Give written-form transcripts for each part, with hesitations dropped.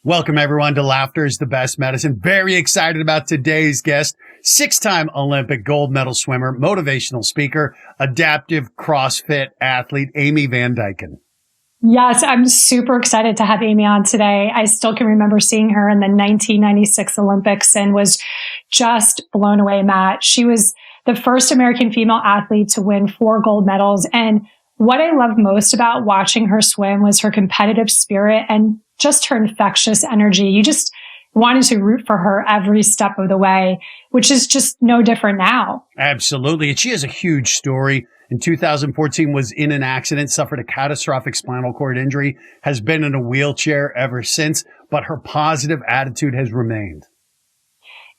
Welcome, everyone, to Laughter is the Best Medicine. Very excited about today's guest, six-time Olympic gold medal swimmer, motivational speaker, adaptive CrossFit athlete, Amy VanDyken. Yes, I'm super excited to have Amy on today. I still can remember seeing her in the 1996 Olympics and was just blown away, Matt. She was the first American female athlete to win 4 gold medals. And what I loved most about watching her swim was her competitive spirit and just her infectious energy. You just wanted to root for her every step of the way, which is just no different now. Absolutely. And she has a huge story. In 2014, was in an accident, suffered a catastrophic spinal cord injury, has been in a wheelchair ever since, but her positive attitude has remained.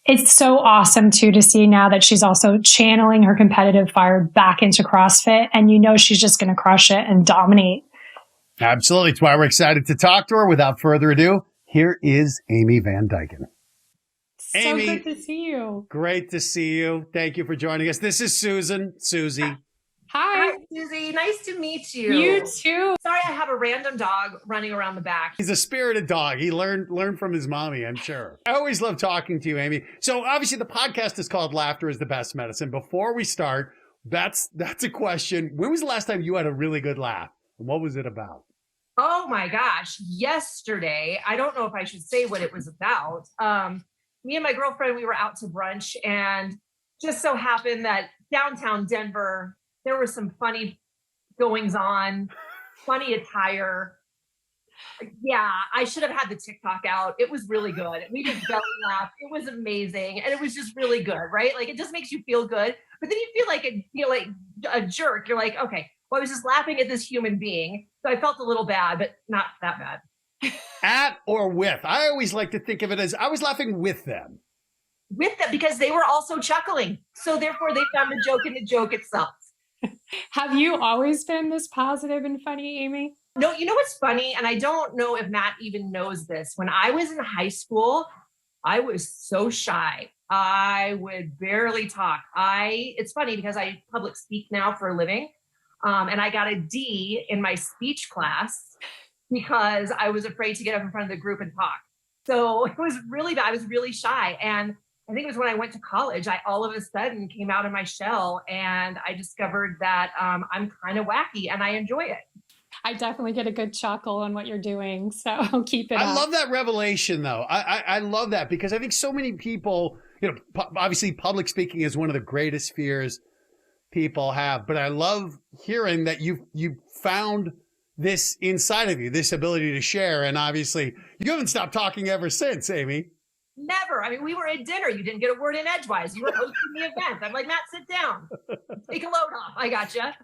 It's so awesome, too, to see now that she's also channeling her competitive fire back into CrossFit. And you know she's just going to crush it and dominate. Absolutely. It's why we're excited to talk to her. Without further ado, here is Amy VanDyken. So Amy, good to see you. Great to see you. Thank you for joining us. This is Susie. Hi, Susie. Nice to meet you. You too. Sorry, I have a random dog running around the back. He's a spirited dog. He learned from his mommy, I'm sure. I always love talking to you, Amy. So obviously the podcast is called Laughter is the Best Medicine. Before we start, that's a question. When was the last time you had a really good laugh? And what was it about? Oh my gosh. Yesterday, I don't know if I should say what it was about. Me and my girlfriend, we were out to brunch, and just so happened that downtown Denver, there were some funny goings on, funny attire. Yeah, I should have had the TikTok out. It was really good. We just belly laughed. It was amazing. And it was just really good, right? Like, it just makes you feel good. But then you feel like a jerk. You're like, okay, well, I was just laughing at this human being. So I felt a little bad, but not that bad. At or with? I always like to think of it as I was laughing with them. With them, because they were also chuckling. So therefore, they found the joke in the joke itself. Have you always been this positive and funny, Amy? No, you know what's funny? And I don't know if Matt even knows this. When I was in high school, I was so shy. I would barely talk. It's funny because I public speak now for a living. And I got a D in my speech class because I was afraid to get up in front of the group and talk. So it was really bad. I was really shy. And I think it was when I went to college, I all of a sudden came out of my shell and I discovered that I'm kind of wacky and I enjoy it. I definitely get a good chuckle on what you're doing. So keep it up. I love that revelation, though. I love that because I think so many people, obviously public speaking is one of the greatest fears people have. But I love hearing that you found this inside of you, this ability to share. And obviously you haven't stopped talking ever since, Amy. Never. I mean, we were at dinner. You didn't get a word in edgewise. You were hosting the event. I'm like, Matt, sit down. Take a load off. I gotcha.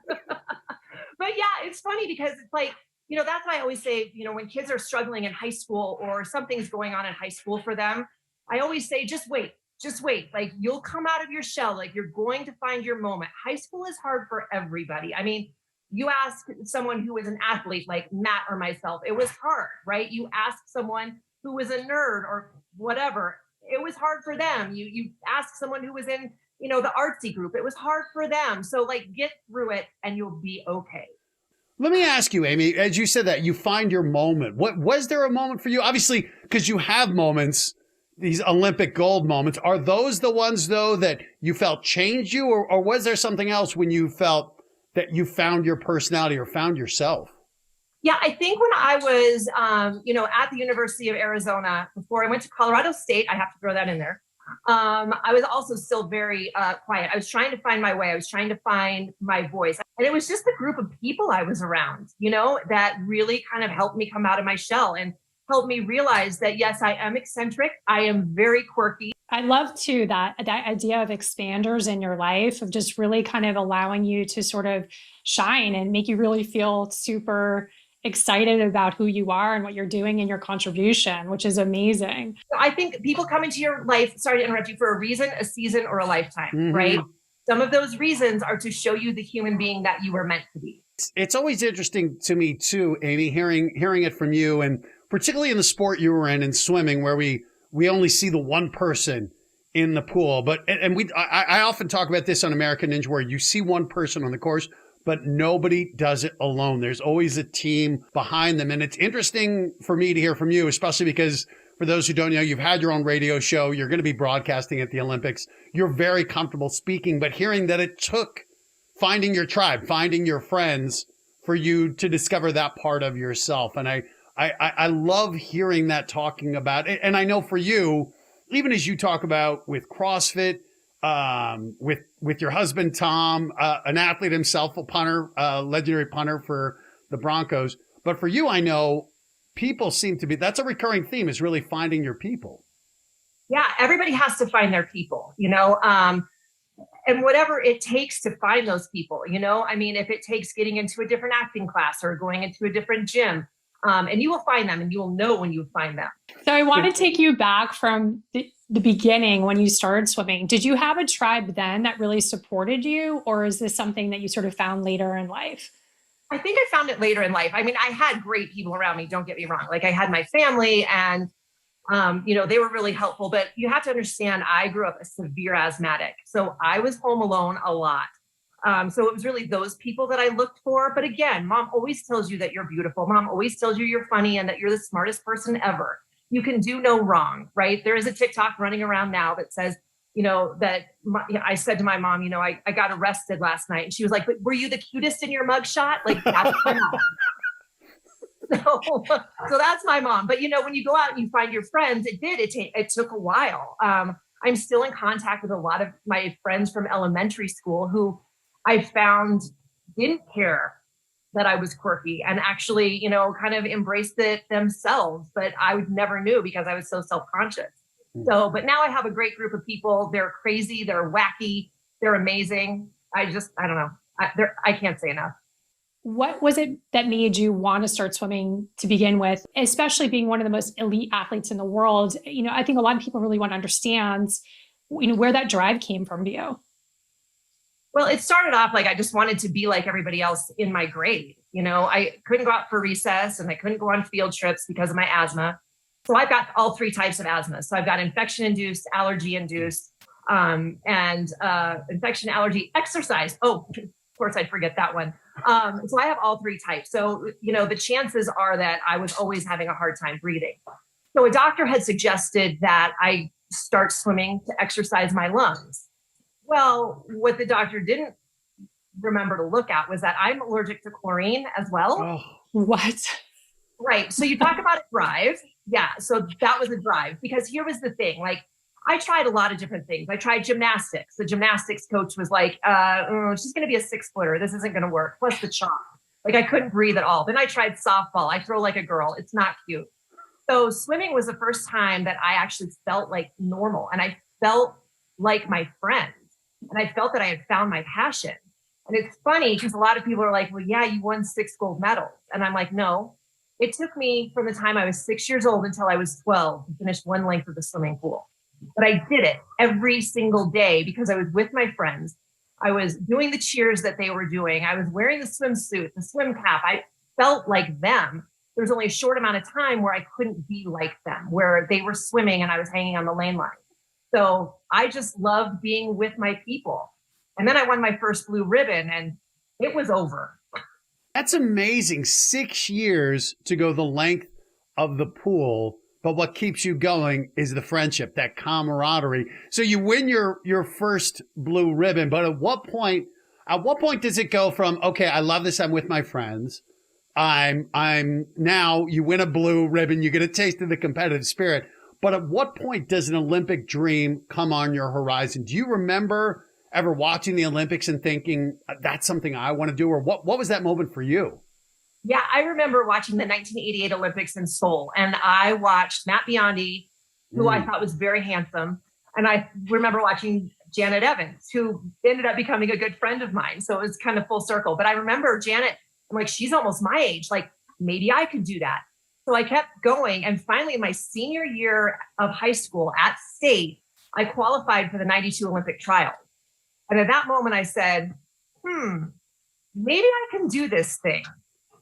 But yeah, it's funny because it's like, that's why I always say, when kids are struggling in high school or something's going on in high school for them, I always say, just wait. Like, you'll come out of your shell. Like, you're going to find your moment. High school is hard for everybody. I mean, you ask someone who is an athlete like Matt or myself, it was hard, right? You ask someone who was a nerd or whatever, it was hard for them. You ask someone who was in, the artsy group, it was hard for them. So like, get through it and you'll be okay. Let me ask you, Amy, as you said that you find your moment, what was there a moment for you? Obviously, because you have moments, these Olympic gold moments, are those the ones though that you felt changed you, or was there something else when you felt that you found your personality or found yourself? Yeah, I think when I was, at the University of Arizona, before I went to Colorado State, I have to throw that in there. I was also still very quiet. I was trying to find my way. I was trying to find my voice. And it was just the group of people I was around, that really kind of helped me come out of my shell and helped me realize that, yes, I am eccentric. I am very quirky. I love too that idea of expanders in your life, of just really kind of allowing you to sort of shine and make you really feel super excited about who you are and what you're doing and your contribution, which is amazing. I think people come into your life, sorry to interrupt you, for a reason, a season, or a lifetime, right? Some of those reasons are to show you the human being that you were meant to be. It's always interesting to me too, Amy, hearing it from you, and particularly in the sport you were in swimming, where we only see the one person in the pool. But I often talk about this on American Ninja, where you see one person on the course, but nobody does it alone. There's always a team behind them. And it's interesting for me to hear from you, especially because for those who don't know, you've had your own radio show. You're going to be broadcasting at the Olympics. You're very comfortable speaking, but hearing that it took finding your tribe, finding your friends for you to discover that part of yourself. And I love hearing that, talking about it. And I know for you, even as you talk about with CrossFit, with your husband, Tom, an athlete himself, a punter, legendary punter for the Broncos. But for you, I know people seem to be, that's a recurring theme, is really finding your people. Yeah, everybody has to find their people, and whatever it takes to find those people, I mean, if it takes getting into a different acting class or going into a different gym, and you will find them and you will know when you find them. So I want to take you back from the beginning when you started swimming. Did you have a tribe then that really supported you, or is this something that you sort of found later in life? I think I found it later in life. I mean, I had great people around me. Don't get me wrong. Like I had my family and, they were really helpful, but you have to understand, I grew up a severe asthmatic. So I was home alone a lot. So it was really those people that I looked for. But again, mom always tells you that you're beautiful. Mom always tells you you're funny and that you're the smartest person ever. You can do no wrong, right? There is a TikTok running around now that says, I said to my mom, I got arrested last night. And she was like, but were you the cutest in your mugshot? Like, that's my mom. So that's my mom. But, when you go out and you find your friends, it took a while. I'm still in contact with a lot of my friends from elementary school who I found didn't care that I was quirky and actually, kind of embraced it themselves, but I would never knew because I was so self-conscious. So, but now I have a great group of people. They're crazy. They're wacky. They're amazing. I don't know. I can't say enough. What was it that made you want to start swimming to begin with, especially being one of the most elite athletes in the world? I think a lot of people really want to understand, where that drive came from to you. Well, it started off like I just wanted to be like everybody else in my grade. I couldn't go out for recess and I couldn't go on field trips because of my asthma. So I've got all three types of asthma. So I've got infection-induced, allergy-induced, and infection, allergy, exercise. Oh, of course, I'd forget that one. So I have all three types. So, the chances are that I was always having a hard time breathing. So a doctor had suggested that I start swimming to exercise my lungs. Well, what the doctor didn't remember to look at was that I'm allergic to chlorine as well. Oh, what? Right. So you talk about a drive. Yeah. So that was a drive because here was the thing. Like I tried a lot of different things. I tried gymnastics. The gymnastics coach was like, she's going to be a 6-footer. This isn't going to work. Plus the chalk. Like I couldn't breathe at all. Then I tried softball. I throw like a girl. It's not cute. So swimming was the first time that I actually felt like normal and I felt like my friends and I felt that I had found my passion. And it's funny because a lot of people are like, well, yeah, you won 6 gold medals. And I'm like, no, it took me from the time I was 6 years old until I was 12 to finish one length of the swimming pool. But I did it every single day because I was with my friends. I was doing the cheers that they were doing. I was wearing the swimsuit, the swim cap. I felt like them. There was only a short amount of time where I couldn't be like them, where they were swimming and I was hanging on the lane line. So I just loved being with my people. And then I won my first blue ribbon and it was over. That's amazing. 6 years to go the length of the pool. But what keeps you going is the friendship, that camaraderie. So you win your first blue ribbon, but at what point does it go from, okay, I love this, I'm with my friends. I'm now you win a blue ribbon, you get a taste of the competitive spirit. But at what point does an Olympic dream come on your horizon? Do you remember ever watching the Olympics and thinking that's something I want to do? Or what was that moment for you? Yeah, I remember watching the 1988 Olympics in Seoul, and I watched Matt Biondi, who I thought was very handsome. And I remember watching Janet Evans, who ended up becoming a good friend of mine. So it was kind of full circle. But I remember Janet, I'm like, she's almost my age. Like, maybe I could do that. So I kept going. And finally, in my senior year of high school at state, I qualified for the 92 Olympic trials. And at that moment, I said, maybe I can do this thing.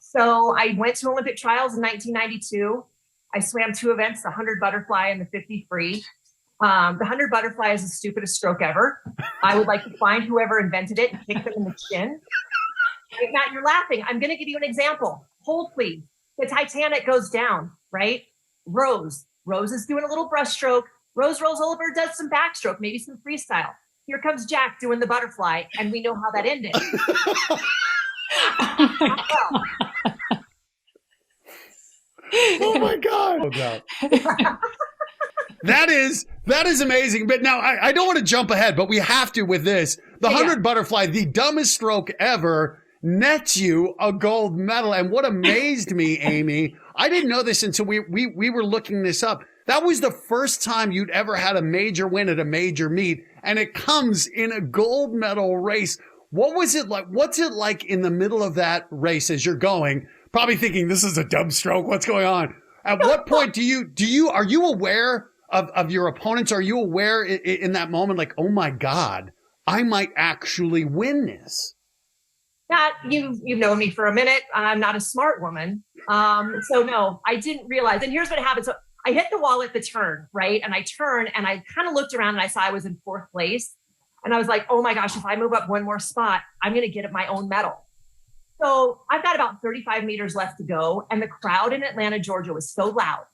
So I went to Olympic trials in 1992. I swam 2 events, the 100 butterfly and the 50 free. The 100 butterfly is the stupidest stroke ever. I would like to find whoever invented it and kick them in the chin. Matt, you're laughing. I'm going to give you an example. Hold, please. The Titanic goes down, right? Rose is doing a little breaststroke. Rose rolls over, does some backstroke, maybe some freestyle. Here comes Jack doing the butterfly, and we know how that ended. Oh my God. Oh God. That is amazing. But now I don't want to jump ahead, but we have to with this. The 100 butterfly, the dumbest stroke ever, nets you a gold medal. And what amazed me, Amy, I didn't know this until we were looking this up. That was the first time you'd ever had a major win at a major meet, and it comes in a gold medal race. What was it like? What's it like in the middle of that race as you're going, probably thinking this is a dumb stroke? What's going on? At what point are you aware of your opponents? Are you aware in that moment, like, oh my God, I might actually win this? Matt, you've known me for a minute. I'm not a smart woman. So no, I didn't realize. And here's what happened. So I hit the wall at the turn, right? And I turned and I kind of looked around and I saw I was in fourth place. And I was like, oh my gosh, if I move up one more spot, I'm going to get my own medal. So I've got about 35 meters left to go. And the crowd in Atlanta, Georgia was so loud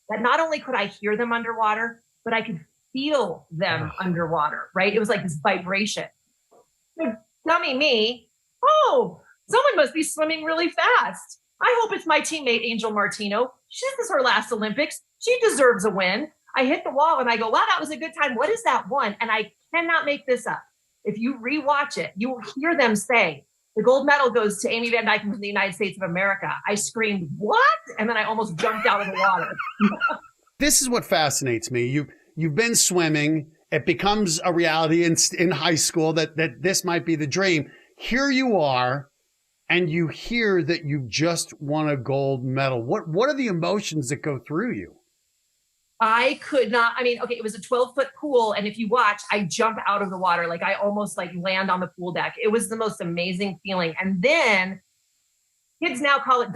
that not only could I hear them underwater, but I could feel them underwater, right? It was like this vibration. So dummy me, oh, someone must be swimming really fast. I hope it's my teammate, Angel Martino. This is her last Olympics. She deserves a win. I hit the wall and I go, wow, that was a good time. What is that one? And I cannot make this up. If you rewatch it, you will hear them say, the gold medal goes to Amy VanDyken from the United States of America. I screamed, what? And then I almost jumped out of the water. This is what fascinates me. You've been swimming. It becomes a reality in high school that this might be the dream. Here you are, and you hear that you just won a gold medal. What are the emotions that go through you? I could not, okay, it was a 12-foot pool. And if you watch, I jump out of the water. Like I almost land on the pool deck. It was the most amazing feeling. And then kids now call it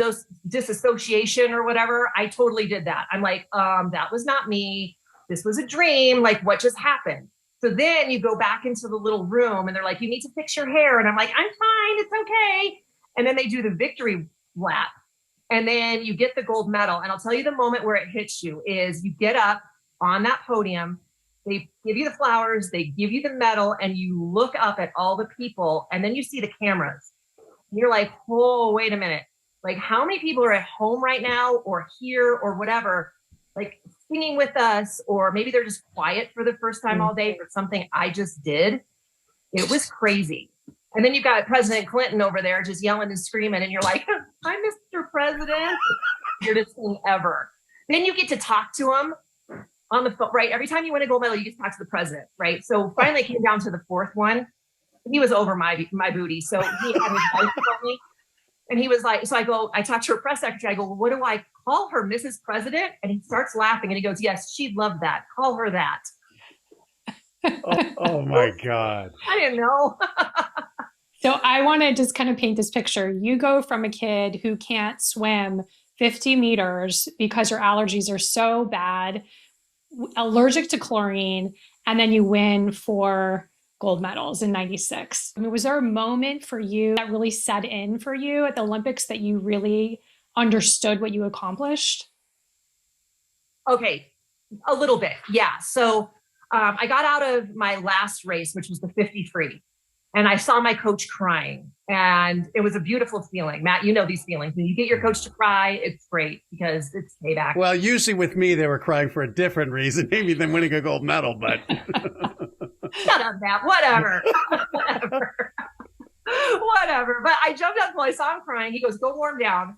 disassociation or whatever. I totally did that. I'm like, that was not me. This was a dream. Like what just happened? So then you go back into the little room and they're like, you need to fix your hair. And I'm like, I'm fine. It's okay. And then they do the victory lap. And then you get the gold medal. And I'll tell you the moment where it hits you is you get up on that podium, they give you the flowers, they give you the medal, and you look up at all the people, and then you see the cameras. And you're like, oh, wait a minute. Like how many people are at home right now or here or whatever, like singing with us, or maybe they're just quiet for the first time all day for something I just did. It was crazy. And then you've got President Clinton over there just yelling and screaming. And you're like, hi, Mr. President. Weirdest thing ever. Then you get to talk to him on the phone, right? Every time you win a gold medal, you get to talk to the president, right? So finally it came down to the fourth one. He was over my booty. So he had his wife for me. And he was like, so I talked to her press secretary. I go, well, what do I call her, Mrs. President? And he starts laughing and he goes, yes, she'd love that. Call her that. Oh my God. I didn't know. So I want to just kind of paint this picture. You go from a kid who can't swim 50 meters because your allergies are so bad, allergic to chlorine, and then you win 4 gold medals in 96. Was there a moment for you that really set in for you at the Olympics that you really understood what you accomplished? Okay, a little bit. Yeah. So I got out of my last race, which was the 50 free. And I saw my coach crying, and it was a beautiful feeling. Matt, you know these feelings. When you get your coach to cry, it's great because it's payback. Well, usually with me, they were crying for a different reason, maybe than winning a gold medal, but. Shut up, Matt. Whatever. Whatever. But I jumped up while I saw him crying. He goes, go warm down.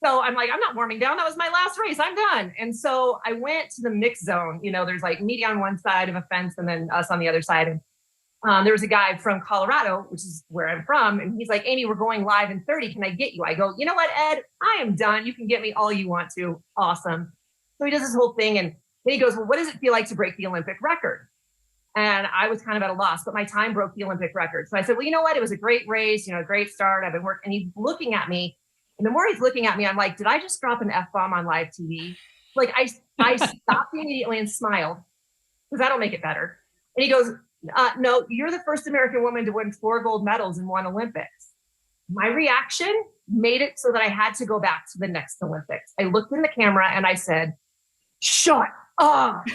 So I'm like, I'm not warming down. That was my last race. I'm done. And so I went to the mixed zone. You know, there's like media on one side of a fence and then us on the other side. And there was a guy from Colorado, which is where I'm from. And he's like, Amy, we're going live in 30. Can I get you? I go, you know what, Ed? I am done. You can get me all you want to. Awesome. So he does this whole thing. And then he goes, well, what does it feel like to break the Olympic record? And I was kind of at a loss, but my time broke the Olympic record. So I said, well, you know what? It was a great race, a great start. I've been working. And he's looking at me. And the more he's looking at me, I'm like, did I just drop an F-bomb on live TV? Like I stopped immediately and smiled because that'll make it better. And he goes, no, you're the first American woman to win 4 gold medals in one Olympics. my reaction made it so that I had to go back to the next Olympics. I looked in the camera and I said, shut up.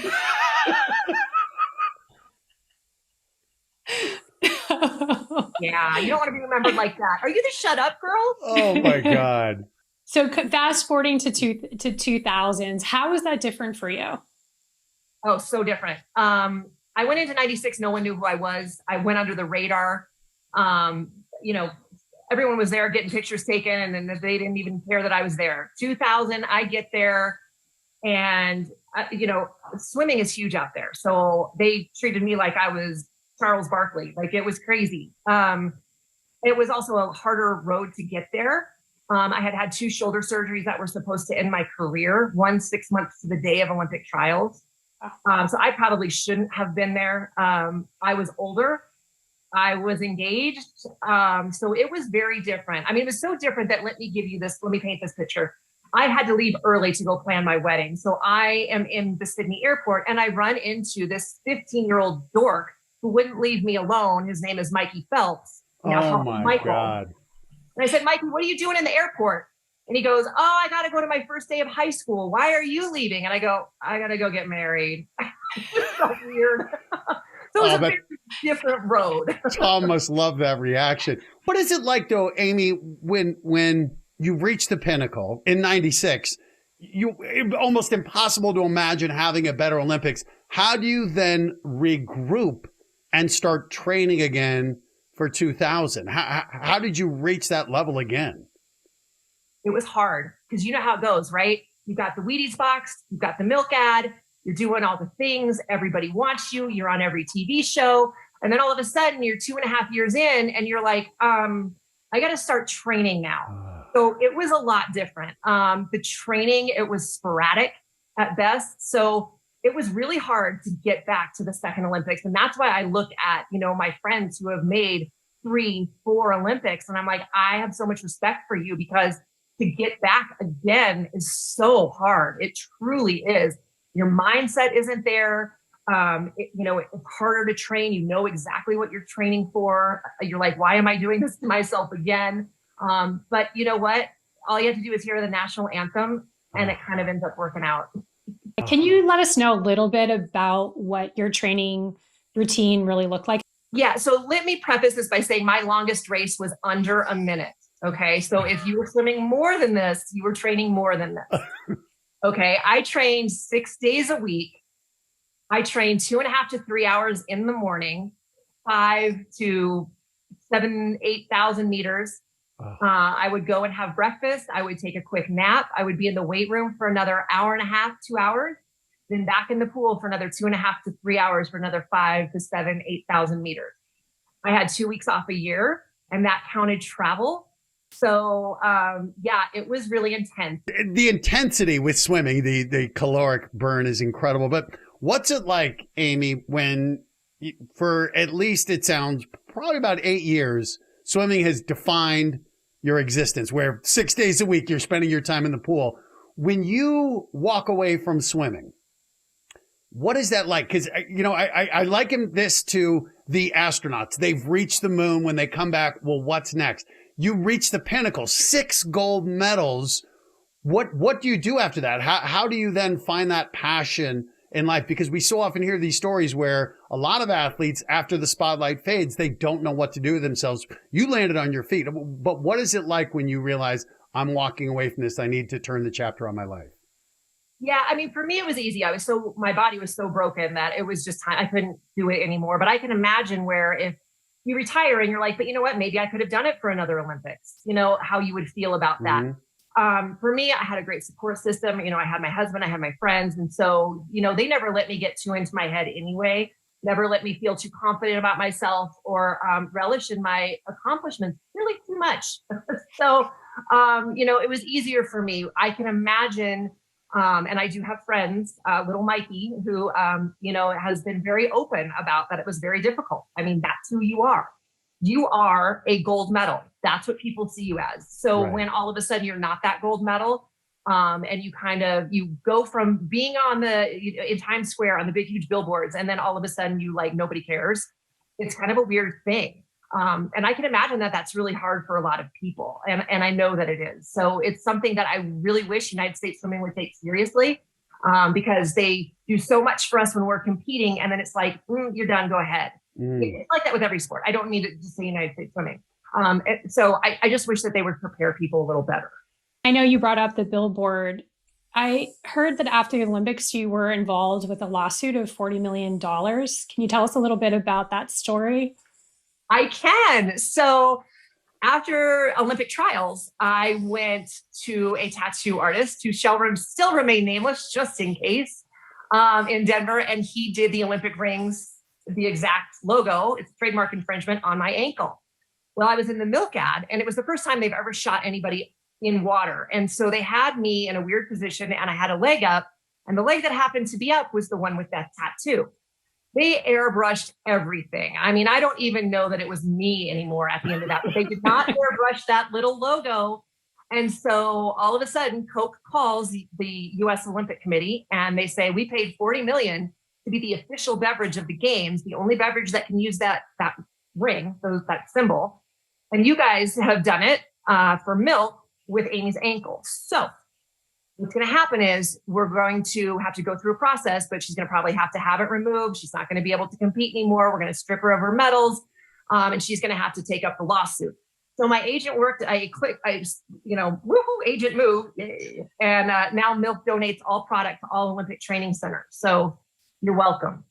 Yeah, you don't want to be remembered like that. Are you the shut up girl? Oh my God. So fast forwarding to 2000s, how is that different for you? Oh, so different. I went into 96. No one knew who I was. I went under the radar. You know, everyone was there getting pictures taken and then they didn't even care that I was there. 2000, I get there and, you know, swimming is huge out there. So they treated me like I was Charles Barkley. Like it was crazy. It was also a harder road to get there. I had 2 shoulder surgeries that were supposed to end my career, one 6 months to the day of Olympic trials. So I probably shouldn't have been there. I was older. I was engaged. So it was very different. I mean, it was so different that let me paint this picture. I had to leave early to go plan my wedding. So I am in the Sydney airport and I run into this 15-year-old dork who wouldn't leave me alone. His name is Mikey Phelps. Oh my God. And I said, Mikey, what are you doing in the airport? And he goes, oh, I got to go to my first day of high school. Why are you leaving? And I go, I got to go get married. It's so weird. So it was a very different road. Tom must love that reaction. What is it like though, Amy, when you reach the pinnacle in 96, it's almost impossible to imagine having a better Olympics. How do you then regroup and start training again for 2000? How did you reach that level again? It was hard because you know how it goes, right? You got the Wheaties box, you got the milk ad, you're doing all the things. Everybody wants you. You're on every TV show. And then all of a sudden you're 2.5 years in and you're like, I got to start training now. So it was a lot different. The training, it was sporadic at best. So it was really hard to get back to the second Olympics. And that's why I look at, you know, my friends who have made 3, 4 Olympics. And I'm like, I have so much respect for you because to get back again is so hard. It truly is. Your mindset isn't there. It's harder to train. You know exactly what you're training for. You're like, why am I doing this to myself again? But you know what? All you have to do is hear the national anthem and it kind of ends up working out. Can you let us know a little bit about what your training routine really looked like? Yeah. So let me preface this by saying my longest race was under a minute. Okay. So if you were swimming more than this, you were training more than this. Okay. I trained 6 days a week. I trained 2.5 to 3 hours in the morning, 5 to 7,000, 8,000 meters. I would go and have breakfast. I would take a quick nap. I would be in the weight room for another 1.5 hours, 2 hours, then back in the pool for another 2.5 to 3 hours for another 5 to 7,000, 8,000 meters. I had 2 weeks off a year and that counted travel. So, it was really intense. The intensity with swimming, the caloric burn is incredible. But what's it like, Amy, when for at least it sounds probably about 8 years, swimming has defined your existence, where 6 days a week you're spending your time in the pool. When you walk away from swimming, what is that like? Because, I liken this to the astronauts. They've reached the moon. When they come back, well, what's next? You reach the pinnacle, 6 gold medals. What do you do after that? How do you then find that passion in life? Because we so often hear these stories where a lot of athletes, after the spotlight fades, they don't know what to do with themselves. You landed on your feet. But what is it like when you realize I'm walking away from this? I need to turn the chapter on my life. Yeah. I mean, for me, it was easy. My body was so broken that it was just time. I couldn't do it anymore. But I can imagine where if you retire and you're like, but you know what, maybe I could have done it for another Olympics, how you would feel about that. Mm-hmm. For me, I had a great support system. I had my husband, I had my friends. And so, they never let me get too into my head anyway, never let me feel too confident about myself or relish in my accomplishments really too much. So, it was easier for me. I can imagine, and I do have friends, little Mikey, who, has been very open about that. It was very difficult. I mean, that's who you are. You are a gold medal. That's what people see you as. So right. When all of a sudden you're not that gold medal, and you go from being in Times Square on the big, huge billboards, and then all of a sudden you nobody cares. It's kind of a weird thing. And I can imagine that that's really hard for a lot of people. And I know that it is. So it's something that I really wish United States Swimming would take seriously, because they do so much for us when we're competing. And then it's like, you're done, go ahead. It's like that with every sport. I don't need to just say United States Swimming. So I just wish that they would prepare people a little better. I know you brought up the billboard. I heard that after the Olympics, you were involved with a lawsuit of $40 million. Can you tell us a little bit about that story? I can. So after Olympic trials, I went to a tattoo artist who shall still remain nameless just in case, in Denver. And he did the Olympic rings, the exact logo, it's trademark infringement, on my ankle. Well, I was in the milk ad, and it was the first time they've ever shot anybody in water. And so they had me in a weird position, and I had a leg up, and the leg that happened to be up was the one with that tattoo. They airbrushed everything. I mean, I don't even know that it was me anymore at the end of that, but they did not airbrush that little logo. And so all of a sudden, Coke calls the U.S. Olympic Committee, and they say, we paid $40 million to be the official beverage of the games, the only beverage that can use that ring, that symbol. And you guys have done it for milk with Amy's ankle. So what's going to happen is we're going to have to go through a process, but she's going to probably have to have it removed. She's not going to be able to compete anymore. We're going to strip her of her medals, and she's going to have to take up the lawsuit. So my agent worked, woohoo, agent move. And now Milk donates all product to all Olympic training centers. So you're welcome.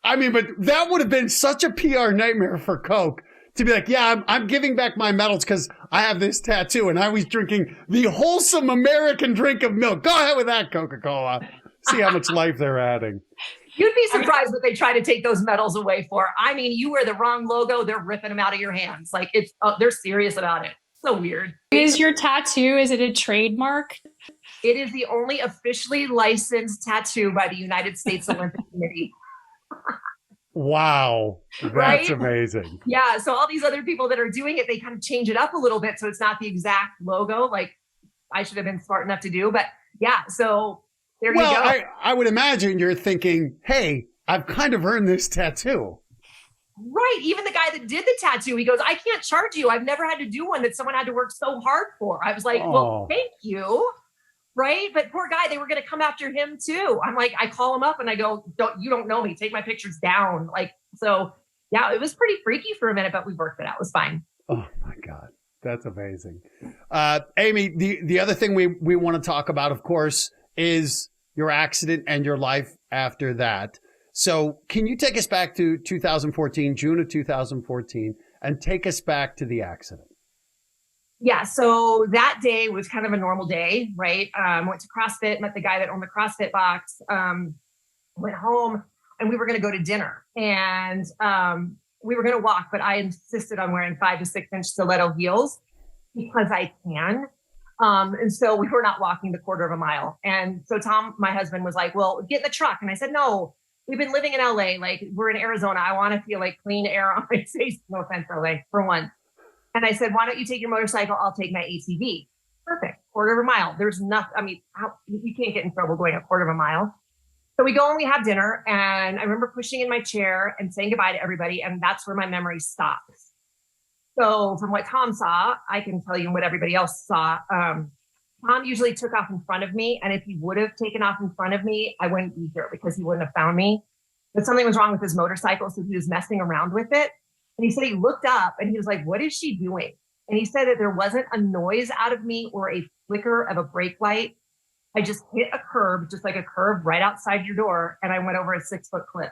I mean, but that would have been such a PR nightmare for Coke to be like, yeah, I'm giving back my medals because I have this tattoo and I was drinking the wholesome American drink of milk. Go ahead with that, Coca-Cola. See how much life they're adding. You'd be surprised what they try to take those medals away for. I mean, you wear the wrong logo, they're ripping them out of your hands. Like they're serious about it. So weird. Is your tattoo, is it a trademark? It is the only officially licensed tattoo by the United States Olympic Committee. Wow. That's right? Amazing. Yeah. So all these other people that are doing it, they kind of change it up a little bit. So it's not the exact logo like I should have been smart enough to do. But yeah, so there you go. I would imagine you're thinking, hey, I've kind of earned this tattoo. Right. Even the guy that did the tattoo, he goes, I can't charge you. I've never had to do one that someone had to work so hard for. I was like, well, thank you. Right. But poor guy, they were going to come after him too. I'm like, I call him up and I go, you don't know me. Take my pictures down. Like, so yeah, it was pretty freaky for a minute, but we worked it out. It was fine. Oh my God. That's amazing. Amy, the other thing we want to talk about, of course, is your accident and your life after that. So can you take us back to 2014, June of 2014, and take us back to the accident? Yeah. So that day was kind of a normal day, right? Went to CrossFit, met the guy that owned the CrossFit box, went home, and we were going to go to dinner. And we were going to walk, but I insisted on wearing 5 to 6 inch stiletto heels because I can. And so we were not walking the quarter of a mile. And so Tom, my husband, was like, well, get in the truck. And I said, no, we've been living in LA. Like, we're in Arizona. I want to feel like clean air on my face. No offense, LA, for once. And I said, why don't you take your motorcycle? I'll take my ATV. Perfect. Quarter of a mile. There's nothing. I mean, you can't get in trouble going a quarter of a mile. So we go and we have dinner. And I remember pushing in my chair and saying goodbye to everybody. And that's where my memory stops. So from what Tom saw, I can tell you what everybody else saw. Tom usually took off in front of me. And if he would have taken off in front of me, I wouldn't be here because he wouldn't have found me. But something was wrong with his motorcycle. So he was messing around with it. And he said he looked up and he was like, what is she doing? And he said that there wasn't a noise out of me or a flicker of a brake light. I just hit a curb, just like a curb right outside your door. And I went over a 6-foot cliff.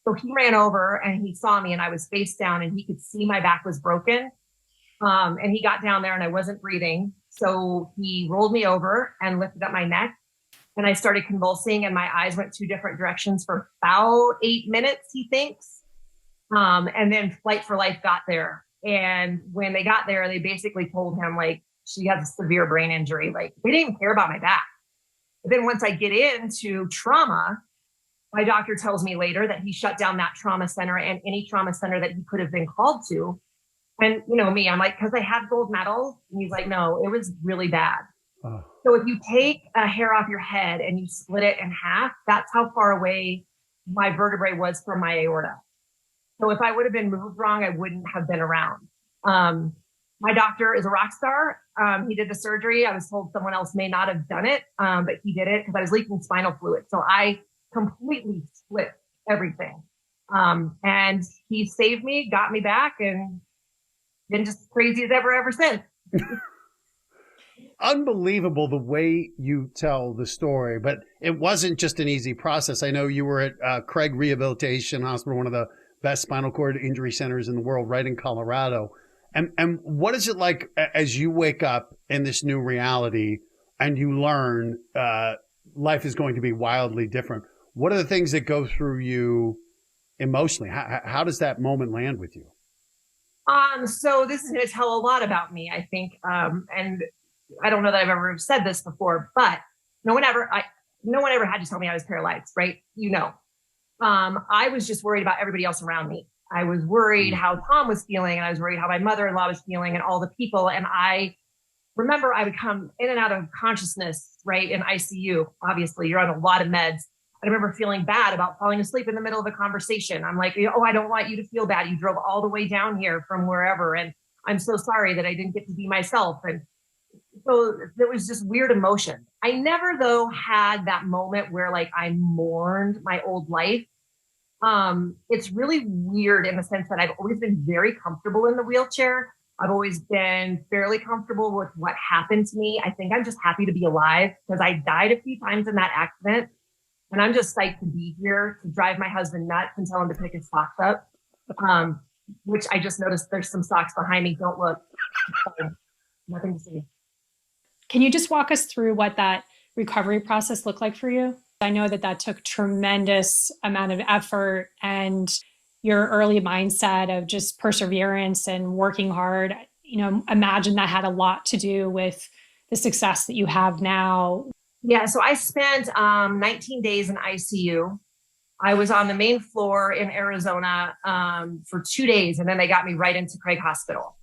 So he ran over and he saw me and I was face down and he could see my back was broken. And he got down there and I wasn't breathing. So he rolled me over and lifted up my neck and I started convulsing and my eyes went 2 different directions for about 8 minutes, he thinks. And then Flight for Life got there. And when they got there, they basically told him, like, she has a severe brain injury. Like, they didn't even care about my back. But then once I get into trauma, my doctor tells me later that he shut down that trauma center and any trauma center that he could have been called to. And, you know, me, I'm like, because I have gold medals. And he's like, no, it was really bad. Oh. So if you take a hair off your head and you split it in half, that's how far away my vertebrae was from my aorta. So if I would have been moved wrong, I wouldn't have been around. My doctor is a rock star. He did the surgery. I was told someone else may not have done it, but he did it because I was leaking spinal fluid. So I completely split everything. And he saved me, got me back, and been just crazy as ever since. Unbelievable the way you tell the story, but it wasn't just an easy process. I know you were at Craig Rehabilitation Hospital, one of the best spinal cord injury centers in the world, right in Colorado. And what is it like as you wake up in this new reality and you learn life is going to be wildly different? What are the things that go through you emotionally? How does that moment land with you? So this is going to tell a lot about me, I think. And I don't know that I've ever said this before, but no one ever had to tell me I was paralyzed, right? I was just worried about everybody else around me. I was worried how Tom was feeling, and I was worried how my mother-in-law was feeling, and all the people. And I remember I would come in and out of consciousness, right, in ICU. Obviously, you're on a lot of meds. I remember feeling bad about falling asleep in the middle of a conversation. I'm like, oh, I don't want you to feel bad. You drove all the way down here from wherever, and I'm so sorry that I didn't get to be myself. And so there was just weird emotion. I never, though, had that moment where like I mourned my old life. It's really weird in the sense that I've always been very comfortable in the wheelchair. I've always been fairly comfortable with what happened to me. I think I'm just happy to be alive because I died a few times in that accident. And I'm just psyched to be here to drive my husband nuts and tell him to pick his socks up. Which I just noticed there's some socks behind me. Don't look. Nothing to see. Can you just walk us through what that recovery process looked like for you? I know that took tremendous amount of effort, and your early mindset of just perseverance and working hard. Imagine that had a lot to do with the success that you have now. Yeah. So I spent 19 days in ICU. I was on the main floor in Arizona for 2 days, and then they got me right into Craig Hospital.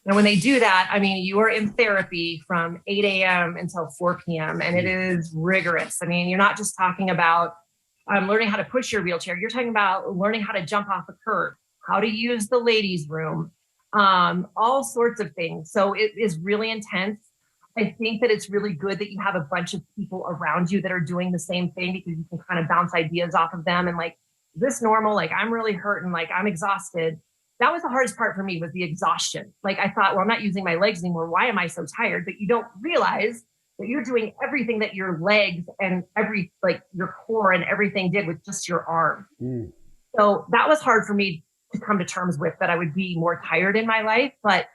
And when they do that, I mean, you are in therapy from 8 a.m. until 4 p.m. and it is rigorous. I mean, you're not just talking about learning how to push your wheelchair. You're talking about learning how to jump off a curb, how to use the ladies' room, all sorts of things. So it is really intense. I think that it's really good that you have a bunch of people around you that are doing the same thing because you can kind of bounce ideas off of them. And like, is this normal? Like, I'm really hurting. Like, I'm exhausted. That was the hardest part for me, was the exhaustion. Like, I thought, well, I'm not using my legs anymore. Why am I so tired? But you don't realize that you're doing everything that your legs and your core and everything did with just your arm. So that was hard for me to come to terms with, that I would be more tired in my life. But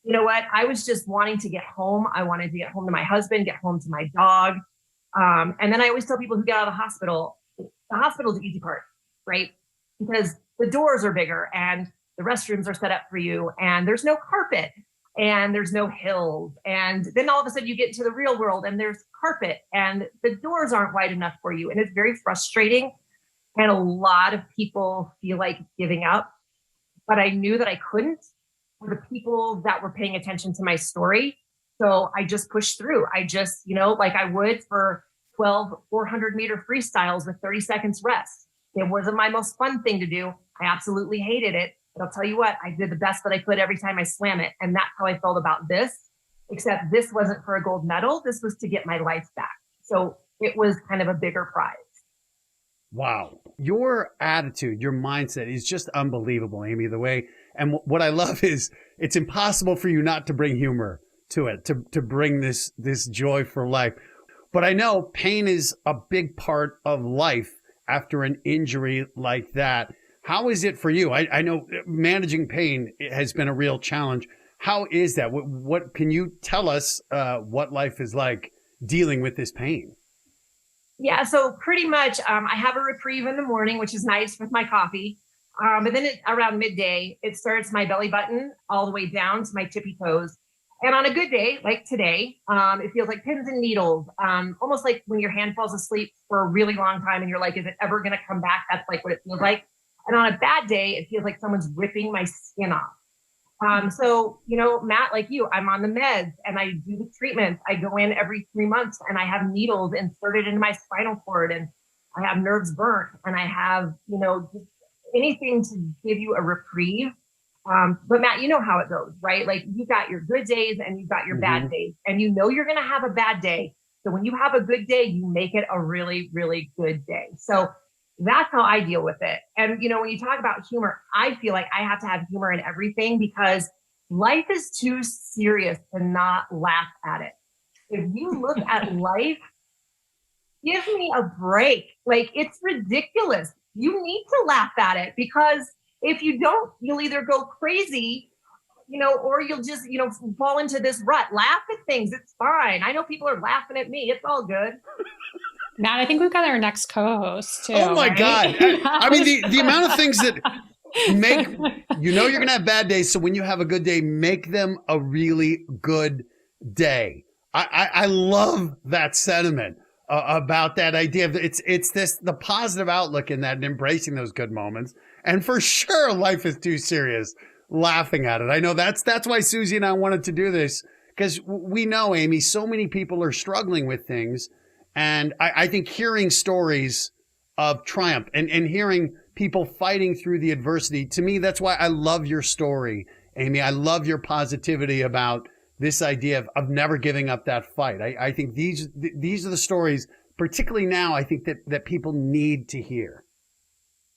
you know what? I was just wanting to get home. I wanted to get home to my husband, get home to my dog. And then I always tell people who get out of the hospital is the easy part, right? Because the doors are bigger and the restrooms are set up for you and there's no carpet and there's no hills. And then all of a sudden you get into the real world and there's carpet and the doors aren't wide enough for you. And it's very frustrating. And a lot of people feel like giving up, but I knew that I couldn't for the people that were paying attention to my story. So I just pushed through. I just, like I would for 12 400-meter freestyles with 30 seconds rest. It wasn't my most fun thing to do. I absolutely hated it. But I'll tell you what, I did the best that I could every time I swam it. And that's how I felt about this, except this wasn't for a gold medal. This was to get my life back. So it was kind of a bigger prize. Wow. Your attitude, your mindset is just unbelievable, Amy, the way. And what I love is it's impossible for you not to bring humor to it, to bring this joy for life. But I know pain is a big part of life after an injury like that. How is it for you? I know managing pain has been a real challenge. How is that? What can you tell us what life is like dealing with this pain? Yeah, so pretty much I have a reprieve in the morning, which is nice with my coffee. But then around midday, it starts my belly button all the way down to my tippy toes. And on a good day, like today, it feels like pins and needles, almost like when your hand falls asleep for a really long time and you're like, is it ever going to come back? That's like what it feels like. And on a bad day, it feels like someone's ripping my skin off. So, Matt, like you, I'm on the meds and I do the treatments. I go in every 3 months and I have needles inserted into my spinal cord and I have nerves burnt and I have, anything to give you a reprieve. But Matt, you know how it goes, right? Like you've got your good days and you've got your bad days, and you know you're going to have a bad day. So when you have a good day, you make it a really, really good day. So that's how I deal with it. And, you know, when you talk about humor, I feel like I have to have humor in everything because life is too serious to not laugh at it. If you look at life, give me a break. Like, it's ridiculous. You need to laugh at it because if you don't, you'll either go crazy, you know, or you'll just, you know, fall into this rut. Laugh at things. It's fine. I know people are laughing at me. It's all good. Matt, I think we've got our next co-host too. Oh my right? God. I mean, the amount of things that make, you know, you're going to have bad days. So when you have a good day, make them a really good day. I love that sentiment about that idea of it's the positive outlook in that and embracing those good moments. And for sure, life is too serious. Laughing at it. I know that's why Susie and I wanted to do this, because we know, Amy, so many people are struggling with things. And I think hearing stories of triumph and hearing people fighting through the adversity, to me, that's why I love your story, Amy. I love your positivity about this idea of never giving up that fight. I think these are the stories, particularly now, I think that people need to hear.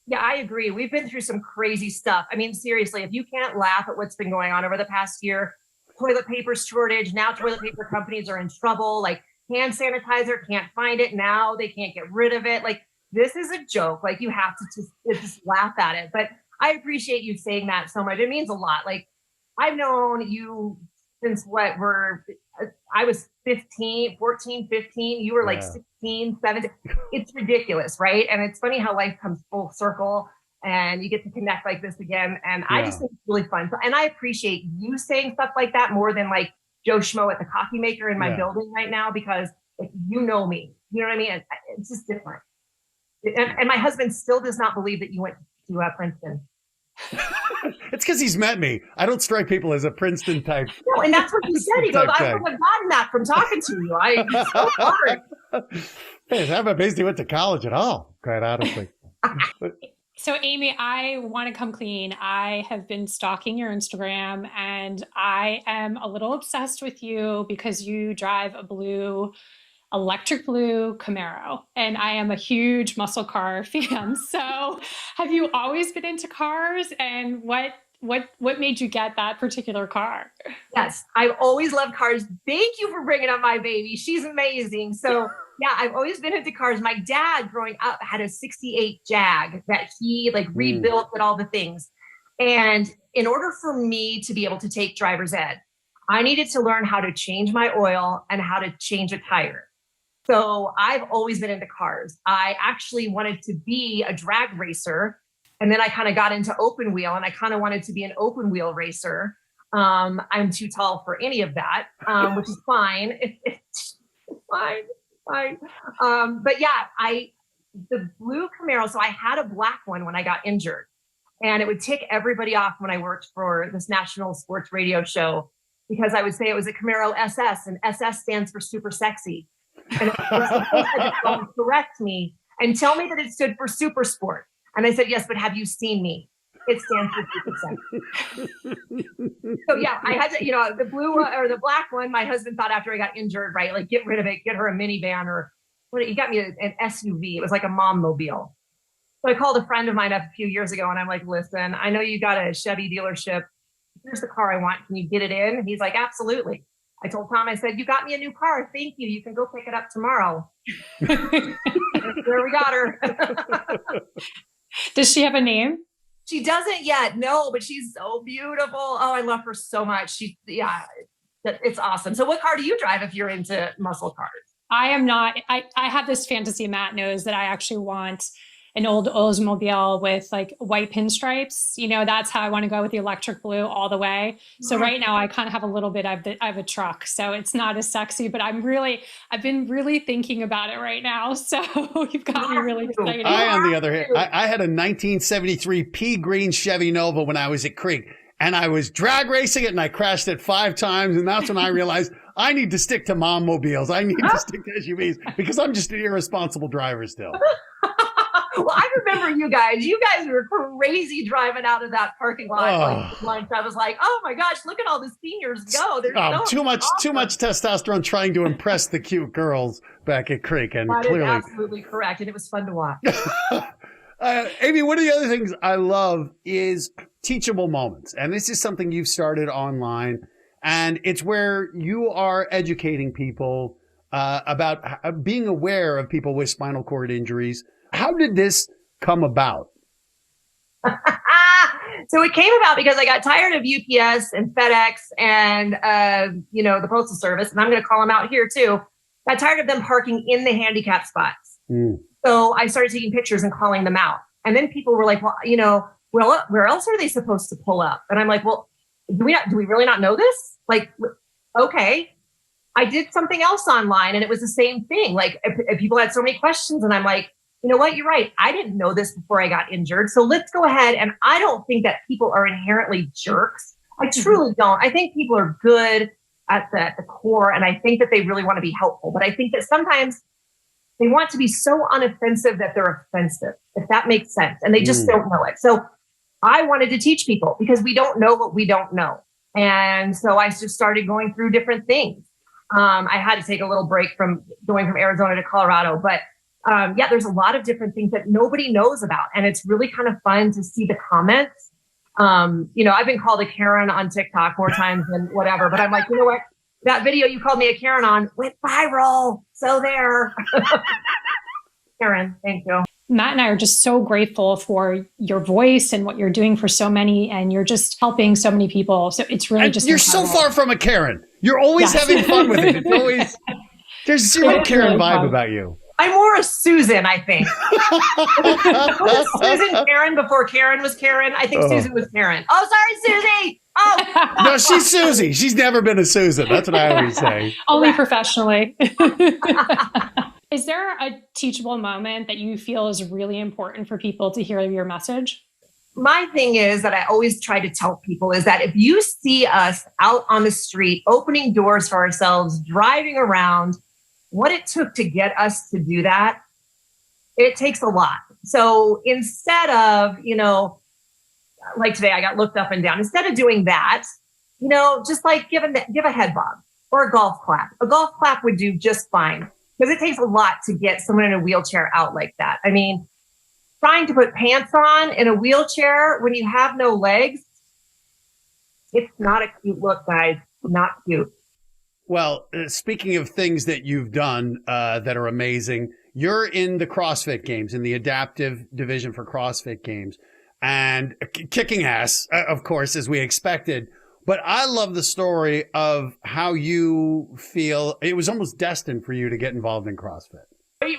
Yeah, I agree. We've been through some crazy stuff. I mean, seriously, if you can't laugh at what's been going on over the past year, toilet paper shortage, now toilet paper companies are in trouble. Like hand sanitizer, can't find it. Now they can't get rid of it. Like this is a joke. Like you have to just laugh at it. But I appreciate you saying that so much. It means a lot. Like I've known you since I was 14, 15. You were like 16, 17. It's ridiculous, right? And it's funny how life comes full circle and you get to connect like this again. And I just think it's really fun. And I appreciate you saying stuff like that more than like Joe Schmo at the coffee maker in my building right now, because like, you know me, you know what I mean? It's just different. And my husband still does not believe that you went to Princeton. It's because he's met me. I don't strike people as a Princeton type. No, and that's what he said. He goes, I would have gotten that from talking to you. It's so hard. Hey, I haven't basically went to college at all, quite honestly. So Amy, I want to come clean. I have been stalking your Instagram and I am a little obsessed with you because you drive a electric blue Camaro, and I am a huge muscle car fan. So have you always been into cars, and what made you get that particular car? Yes, I've always loved cars. Thank you for bringing up my baby. She's amazing. So yeah, I've always been into cars. My dad growing up had a 68 Jag that he like rebuilt and all the things. And in order for me to be able to take driver's ed, I needed to learn how to change my oil and how to change a tire. So I've always been into cars. I actually wanted to be a drag racer. And then I kind of got into open wheel and I kind of wanted to be an open wheel racer. I'm too tall for any of that, which is fine. It's fine. But yeah, the blue Camaro. So I had a black one when I got injured, and it would tick everybody off when I worked for this national sports radio show, because I would say it was a Camaro SS, and SS stands for super sexy. And it was supposed to correct me and tell me that it stood for super sport. And I said, yes, but have you seen me? It stands for 50%. So yeah, I had to, the blue or the black one, my husband thought after I got injured, right? Like get rid of it, get her a minivan, or what? He got me an SUV. It was like a mom mobile. So I called a friend of mine up a few years ago and I'm like, listen, I know you got a Chevy dealership. Here's the car I want. Can you get it in? And he's like, absolutely. I told Tom, I said, you got me a new car. Thank you. You can go pick it up tomorrow. There we got her. Does she have a name? She doesn't yet. No, but she's so beautiful. Oh, I love her so much. It's awesome. So what car do you drive if you're into muscle cars? I am not. I have this fantasy. Matt knows that I actually want an old Oldsmobile with like white pinstripes. That's how I want to go with the electric blue all the way. So right now I kind of have a little bit, I have a truck, so it's not as sexy, but I've been really thinking about it right now. So you've got me really excited. On the other hand, I had a 1973 pea green Chevy Nova when I was at Creek, and I was drag racing it and I crashed it 5 times. And that's when I realized I need to stick to mom mobiles. I need to stick to SUVs because I'm just an irresponsible driver still. Well, I remember you guys. You guys were crazy driving out of that parking lot. Like, I was like, oh my gosh, look at all the seniors go. Too much testosterone trying to impress the cute girls back at Creek, and that clearly, is absolutely correct, and it was fun to watch. Amy, one of the other things I love is teachable moments, and this is something you've started online, and it's where you are educating people about being aware of people with spinal cord injuries. How did this come about? So it came about because I got tired of UPS and FedEx and, the Postal Service, and I'm going to call them out here too. Got tired of them parking in the handicap spots. So I started taking pictures and calling them out. And then people were like, well, where else are they supposed to pull up? And I'm like, well, do we really not know this? Like, okay. I did something else online and it was the same thing. Like if people had so many questions, and I'm like, you know what? You're right. I didn't know this before I got injured. So let's go ahead. And I don't think that people are inherently jerks. I truly don't. I think people are good at the core. And I think that they really want to be helpful. But I think that sometimes they want to be so unoffensive that they're offensive, if that makes sense. And they just don't know it. So I wanted to teach people because we don't know what we don't know. And so I just started going through different things. I had to take a little break from going from Arizona to Colorado, but there's a lot of different things that nobody knows about. And it's really kind of fun to see the comments. I've been called a Karen on TikTok more times than whatever, but I'm like, you know what? That video you called me a Karen on went viral. So there. Karen, thank you. Matt and I are just so grateful for your voice and what you're doing for so many, and you're just helping so many people. So it's really just you're incredible. So far from a Karen. You're always having fun with it. It's always there's zero Karen really vibe about you. I'm more a Susan, I think. Was Susan Karen before Karen was Karen? I think Susan was Karen. Oh, sorry, Susie. Oh. No, she's Susie. She's never been a Susan. That's what I always say. Only professionally. Is there a teachable moment that you feel is really important for people to hear your message? My thing is that I always try to tell people is that if you see us out on the street, opening doors for ourselves, driving around, what it took to get us to do that, it takes a lot. So instead of, like today, I got looked up and down. Instead of doing that, just like give a head bob or a golf clap. A golf clap would do just fine because it takes a lot to get someone in a wheelchair out like that. I mean, trying to put pants on in a wheelchair when you have no legs, it's not a cute look, guys. Not cute. Well, speaking of things that you've done that are amazing, you're in the CrossFit Games, in the adaptive division for CrossFit Games, and kicking ass, of course, as we expected. But I love the story of how you feel it was almost destined for you to get involved in CrossFit.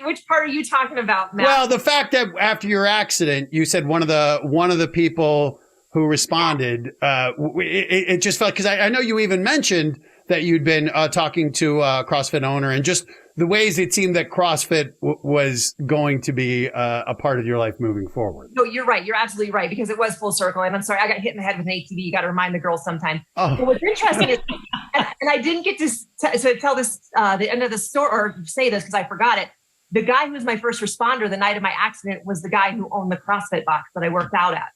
Which part are you talking about, Matt? Well, the fact that after your accident, you said one of the people who responded, it just felt, because I know you even mentioned that you'd been talking to a CrossFit owner, and just the ways it seemed that CrossFit was going to be a part of your life moving forward. No, you're right. You're absolutely right, because it was full circle. And I'm sorry, I got hit in the head with an ATV. You got to remind the girls sometime. Oh. But what's interesting is, and I didn't get to tell this, the end of the story, or say this because I forgot it. The guy who was my first responder the night of my accident was the guy who owned the CrossFit box that I worked out at.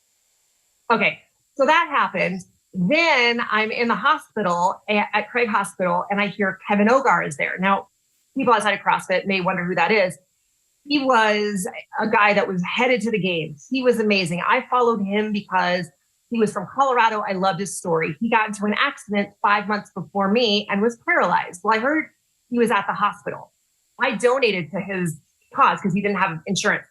Okay, so that happened. Then I'm in the hospital at Craig Hospital, and I hear Kevin Ogar is there. Now, people outside of CrossFit may wonder who that is. He was a guy that was headed to the games. He was amazing. I followed him because he was from Colorado. I loved his story. He got into an accident 5 months before me and was paralyzed. Well, I heard he was at the hospital. I donated to his cause because he didn't have insurance.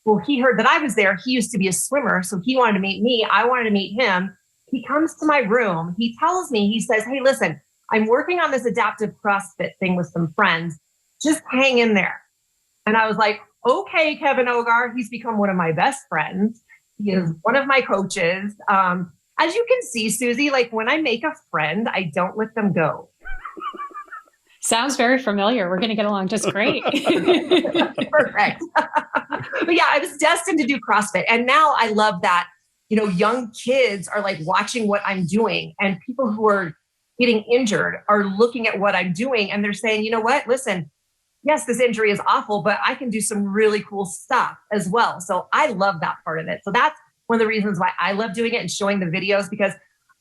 Well, he heard that I was there. He used to be a swimmer, so he wanted to meet me. I wanted to meet him. He comes to my room. He tells me, he says, hey, listen, I'm working on this adaptive CrossFit thing with some friends. Just hang in there. And I was like, okay, Kevin Ogar. He's become one of my best friends. He is one of my coaches. As you can see, Susie, like when I make a friend, I don't let them go. Sounds very familiar. We're going to get along just great. Perfect. But yeah, I was destined to do CrossFit. And now I love that, young kids are like watching what I'm doing, and people who are getting injured are looking at what I'm doing, and they're saying, you know what, listen, yes, this injury is awful, but I can do some really cool stuff as well. So I love that part of it. So that's one of the reasons why I love doing it and showing the videos, because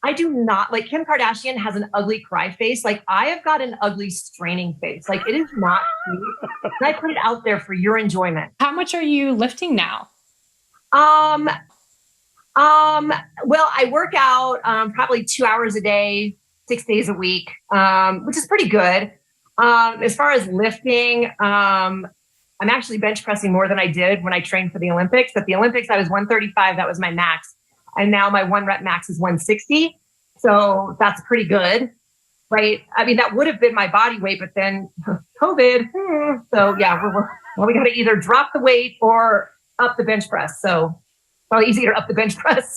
I do not, like, Kim Kardashian has an ugly cry face. Like, I have got an ugly straining face. Like, it is not cute. And I put it out there for your enjoyment. How much are you lifting now? Well, I work out probably 2 hours a day, 6 days a week, which is pretty good. As far as lifting, I'm actually bench pressing more than I did when I trained for the Olympics. At the Olympics, I was 135. That was my max. And now my 1 rep max is 160. So that's pretty good, right? I mean, that would have been my body weight, but then COVID. So yeah, we got to either drop the weight or up the bench press. So probably easier up the bench press.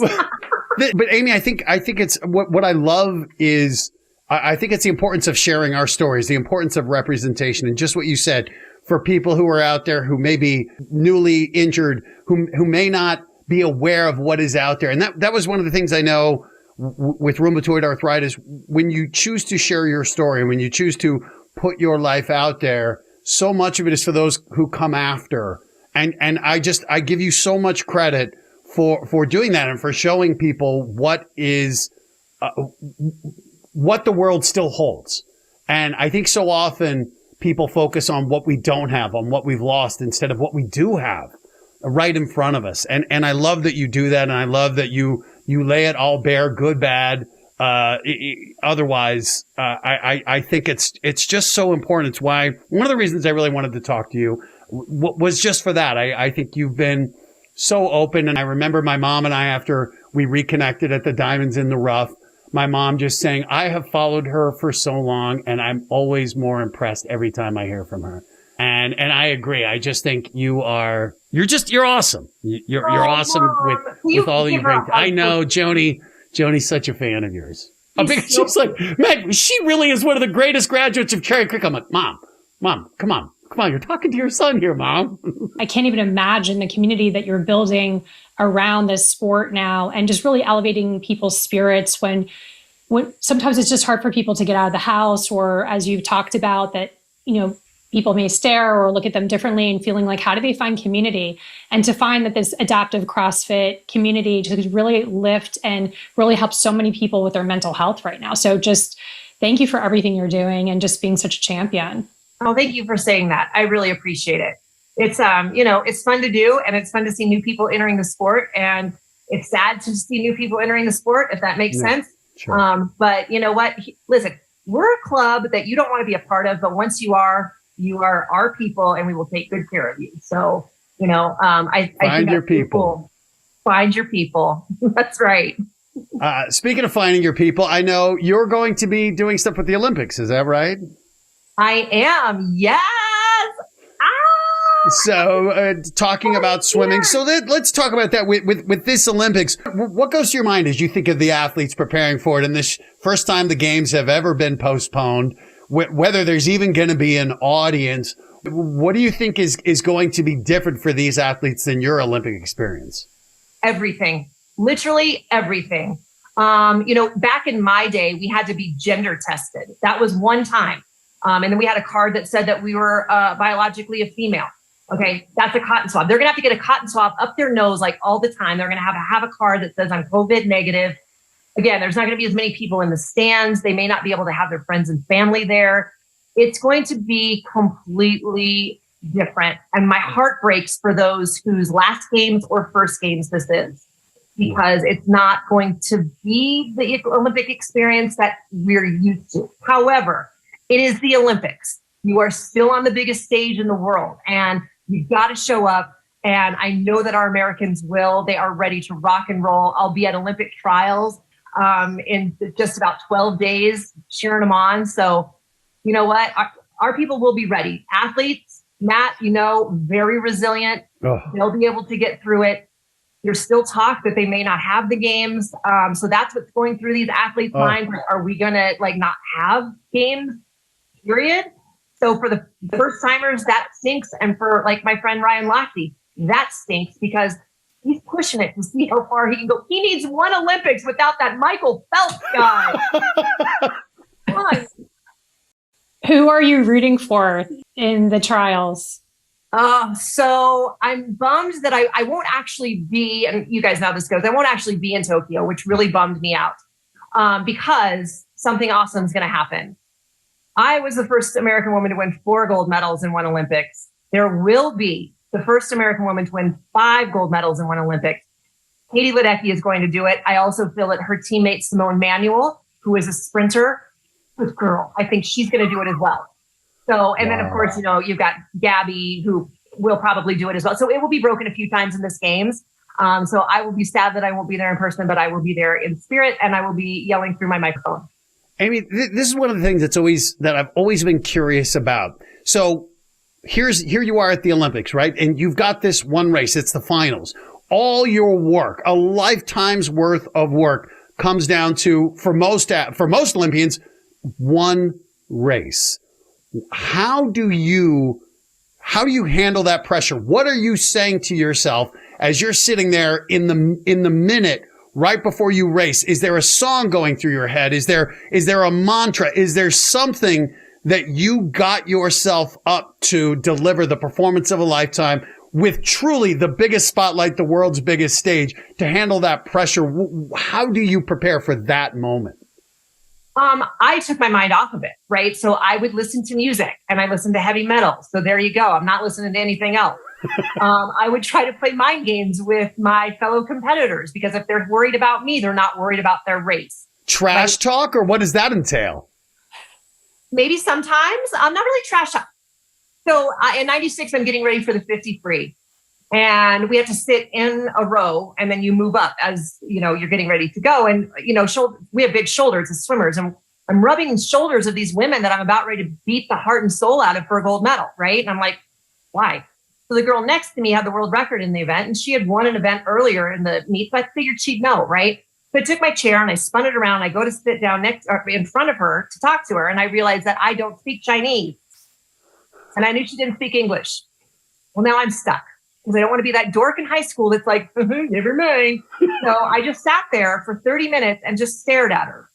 But Amy, I think it's what I love is I think it's the importance of sharing our stories, the importance of representation, and just what you said, for people who are out there who may be newly injured, who may not be aware of what is out there. And that was one of the things I know with rheumatoid arthritis. When you choose to share your story, when you choose to put your life out there, so much of it is for those who come after. And I give you so much credit for doing that and for showing people what the world still holds. And I think so often people focus on what we don't have, on what we've lost, instead of what we do have right in front of us. And I love that you do that. And I love that you lay it all bare, good, bad. Otherwise, I think it's just so important. It's why one of the reasons I really wanted to talk to you was just for that. I think you've been so open. And I remember my mom and I, after we reconnected at the Diamonds in the Rough, my mom just saying, I have followed her for so long and I'm always more impressed every time I hear from her. And I agree. I just think you're awesome. You're awesome with all that you bring. I know Joni's such a fan of yours. She's like, Meg, she really is one of the greatest graduates of Cherry Creek. I'm like, Mom, come on. You're talking to your son here, Mom. I can't even imagine the community that you're building around this sport now, and just really elevating people's spirits when sometimes it's just hard for people to get out of the house, or as you've talked about, that, people may stare or look at them differently, and feeling like, how do they find community? And to find that this adaptive CrossFit community just really lift and really help so many people with their mental health right now. So just thank you for everything you're doing and just being such a champion. Oh, thank you for saying that. I really appreciate it. It's, it's fun to do, and it's fun to see new people entering the sport, and it's sad to see new people entering the sport, if that makes sense. Sure. But you know what? Listen, we're a club that you don't want to be a part of, but once you are our people, and we will take good care of you. So, I find your people. Cool. Find your people. That's right. Speaking of finding your people, I know you're going to be doing stuff with the Olympics. Is that right? I am. Yes. So talking about swimming. So let's talk about that with this Olympics. What goes to your mind as you think of the athletes preparing for it, and this first time the games have ever been postponed, whether there's even going to be an audience? What do you think is going to be different for these athletes than your Olympic experience? Everything, literally everything. Back in my day, we had to be gender tested. That was one time. And then we had a card that said that we were biologically a female. Okay, that's a cotton swab. They're going to have to get a cotton swab up their nose like all the time. They're going to have a card that says I'm COVID negative. Again, there's not going to be as many people in the stands. They may not be able to have their friends and family there. It's going to be completely different. And my heart breaks for those whose last games or first games this is, because it's not going to be the Olympic experience that we're used to. However, it is the Olympics. You are still on the biggest stage in the world, and you've got to show up. And I know that our Americans will. They are ready to rock and roll. I'll be at Olympic trials in just about 12 days, cheering them on. So, you know what? Our people will be ready. Athletes, Matt, very resilient. Oh. They'll be able to get through it. There's still talk that they may not have the games. So that's what's going through these athletes' minds. Are we going to not have games, period? So for the first timers, that stinks. And for my friend Ryan Lochte, that stinks, because he's pushing it to see how far he can go. He needs one Olympics without that Michael Phelps guy. Come on. Who are you rooting for in the trials? So I'm bummed that I won't actually be, and you guys know how this goes, I won't actually be in Tokyo, which really bummed me out because something awesome is going to happen. I was the first American woman to win 4 gold medals in one Olympics. There will be the first American woman to win 5 gold medals in one Olympics. Katie Ledecky is going to do it. I also feel that her teammate Simone Manuel, who is a sprinter, good girl, I think she's going to do it as well. So, and then of course, you've got Gabby, who will probably do it as well. So it will be broken a few times in this games. So I will be sad that I won't be there in person, but I will be there in spirit and I will be yelling through my microphone. Amy, this is one of the things that I've always been curious about. So here you are at the Olympics, right? And you've got this one race. It's the finals. All your work, a lifetime's worth of work, comes down to, for most Olympians, one race. How do you handle that pressure? What are you saying to yourself as you're sitting there in the minute right before you race? Is there a song going through your head? Is there a mantra? Is there something that you got yourself up to deliver the performance of a lifetime with truly the biggest spotlight, the world's biggest stage, to handle that pressure? How do you prepare for that moment? I took my mind off of it, right? So I would listen to music and I listened to heavy metal. So there you go. I'm not listening to anything else. I would try to play mind games with my fellow competitors because if they're worried about me, they're not worried about their race. Trash talk, or what does that entail? Maybe sometimes. Not really trash talk. So in 96, I'm getting ready for the 50 free. And we have to sit in a row and then you move up as, you're getting ready to go. And, we have big shoulders as swimmers. And I'm rubbing the shoulders of these women that I'm about ready to beat the heart and soul out of for a gold medal, right? And I'm like, why? So the girl next to me had the world record in the event and she had won an event earlier in the meet. So I figured she'd know, right? So I took my chair and I spun it around. I go to sit down in front of her to talk to her. And I realized that I don't speak Chinese. And I knew she didn't speak English. Well, now I'm stuck. Because I don't want to be that dork in high school that's like, never mind. So I just sat there for 30 minutes and just stared at her.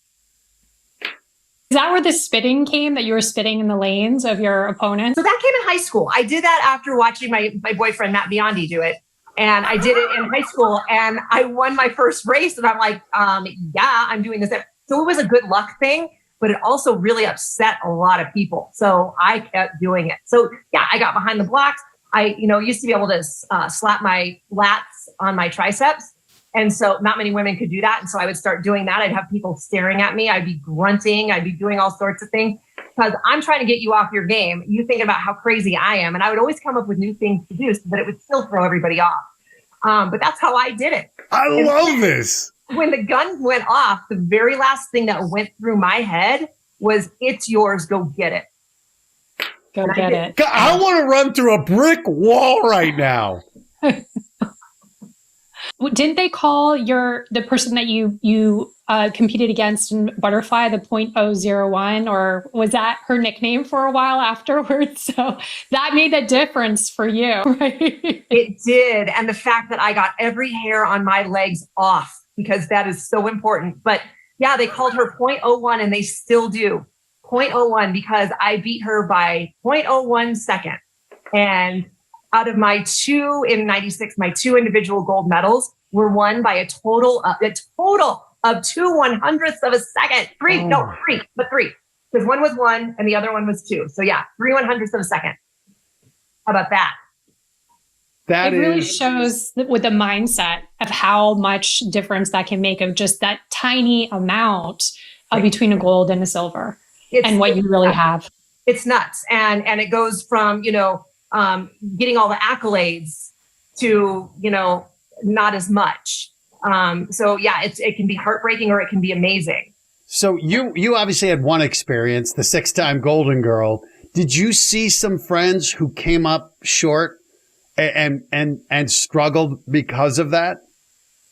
Is that where the spitting came, that you were spitting in the lanes of your opponent? So that came in high school. I did that after watching my boyfriend, Matt Biondi, do it. And I did it in high school and I won my first race. And I'm like, yeah, I'm doing this. So it was a good luck thing, but it also really upset a lot of people. So I kept doing it. So yeah, I got behind the blocks. I, used to be able to slap my lats on my triceps. And so not many women could do that. And so I would start doing that. I'd have people staring at me. I'd be grunting. I'd be doing all sorts of things because I'm trying to get you off your game. You think about how crazy I am. And I would always come up with new things to do so that it would still throw everybody off. But that's how I did it. I love this. When the gun went off, the very last thing that went through my head was, it's yours. Go get it. Go get it. I want to run through a brick wall right now. Didn't they call the person that you competed against in butterfly the .001, or was that her nickname for a while afterwards? So that made a difference for you, right? It did. And the fact that I got every hair on my legs off, because that is so important. But yeah, they called her .01 and they still do. .01 because I beat her by 0.01 second. And out of my two in 96, my 2 individual gold medals were won by a total of 2/100ths of a second. Three. Because one was 1 and the other one was 2. So yeah, 3/100ths of a second. How about that? It really shows with the mindset of how much difference that can make of just that tiny amount of between a gold and a silver. And what you really have. It's nuts. And it goes from, getting all the accolades to, not as much. So yeah, it can be heartbreaking or it can be amazing. So you obviously had one experience, the 6-time Golden Girl. Did you see some friends who came up short and struggled because of that?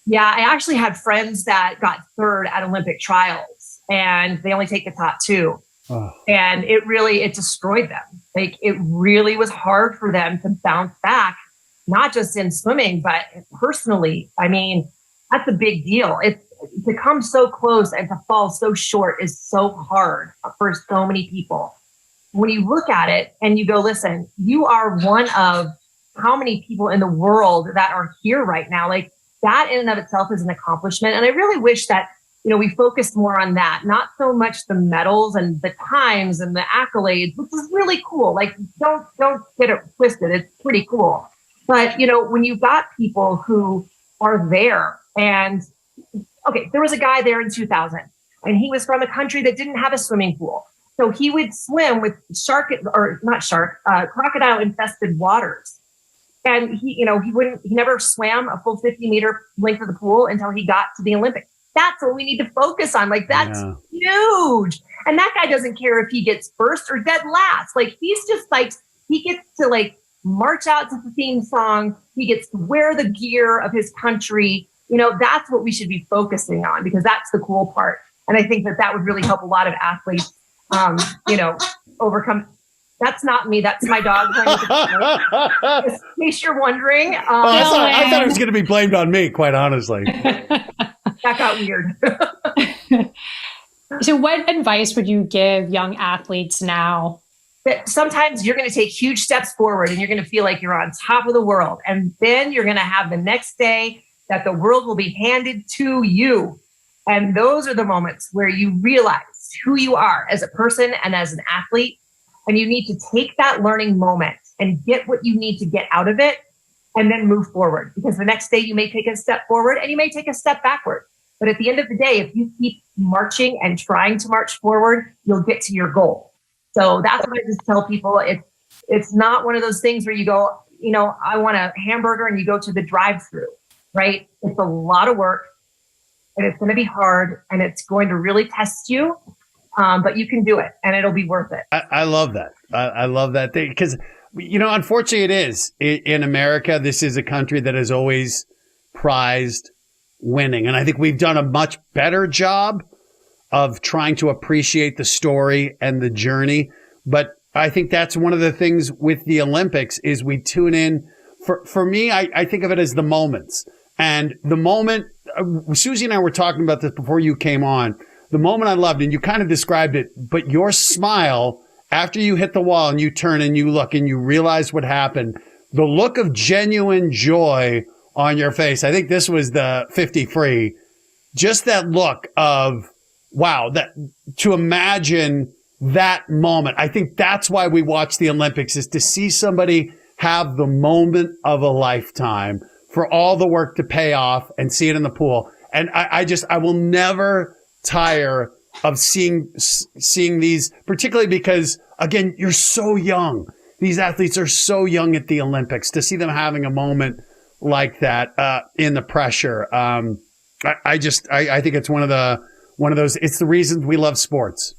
Yeah, I actually had friends that got 3rd at Olympic trials and they only take the top 2. Oh. And it destroyed them. Like it really was hard for them to bounce back, not just in swimming, but personally. I mean, that's a big deal. To come so close and to fall so short is so hard for so many people. when you look at it and you go, listen, you are one of how many people in the world that are here right now. Like that in and of itself is an accomplishment. And I really wish that, we focused more on that, not so much the medals and the times and the accolades, which is really cool. Like don't get it twisted. It's pretty cool. But, when you've got people who are there and, okay, there was a guy there in 2000 and he was from a country that didn't have a swimming pool. So he would swim with crocodile infested waters. And he never swam a full 50-meter length of the pool until he got to the Olympics. That's what we need to focus on. Like that's huge. And that guy doesn't care if he gets first or dead last. Like he's just like, he gets to like march out to the theme song. He gets to wear the gear of his country. That's what we should be focusing on because that's the cool part. And I think that would really help a lot of athletes, overcome. That's not me. That's my dog. In case you're wondering. I thought it was going to be blamed on me, quite honestly. That got weird. So what advice would you give young athletes now? That sometimes you're going to take huge steps forward and you're going to feel like you're on top of the world. And then you're going to have the next day that the world will be handed to you. And those are the moments where you realize who you are as a person and as an athlete. And you need to take that learning moment and get what you need to get out of it and then move forward. Because the next day you may take a step forward and you may take a step backward. But at the end of the day, if you keep marching and trying to march forward, you'll get to your goal. So that's what I just tell people. It's not one of those things where you go, I want a hamburger and you go to the drive-through, right? It's a lot of work and it's going to be hard and it's going to really test you. But you can do it and it'll be worth it. I love that. I love that thing because, unfortunately it is in America. This is a country that has always prized winning. And I think we've done a much better job of trying to appreciate the story and the journey. But I think that's one of the things with the Olympics is we tune in. For me, I think of it as the moments. And the moment, Susie and I were talking about this before you came on, the moment I loved, and you kind of described it, but your smile after you hit the wall and you turn and you look and you realize what happened, the look of genuine joy on your face. I think this was the 50 free. Just that look of, wow, that to imagine that moment. I think that's why we watch the Olympics, is to see somebody have the moment of a lifetime for all the work to pay off and see it in the pool. And I will never tire of seeing these, particularly because, again, you're so young. These athletes are so young at the Olympics. To see them having a moment like that in the pressure, I think it's one of those. It's the reasons we love sports.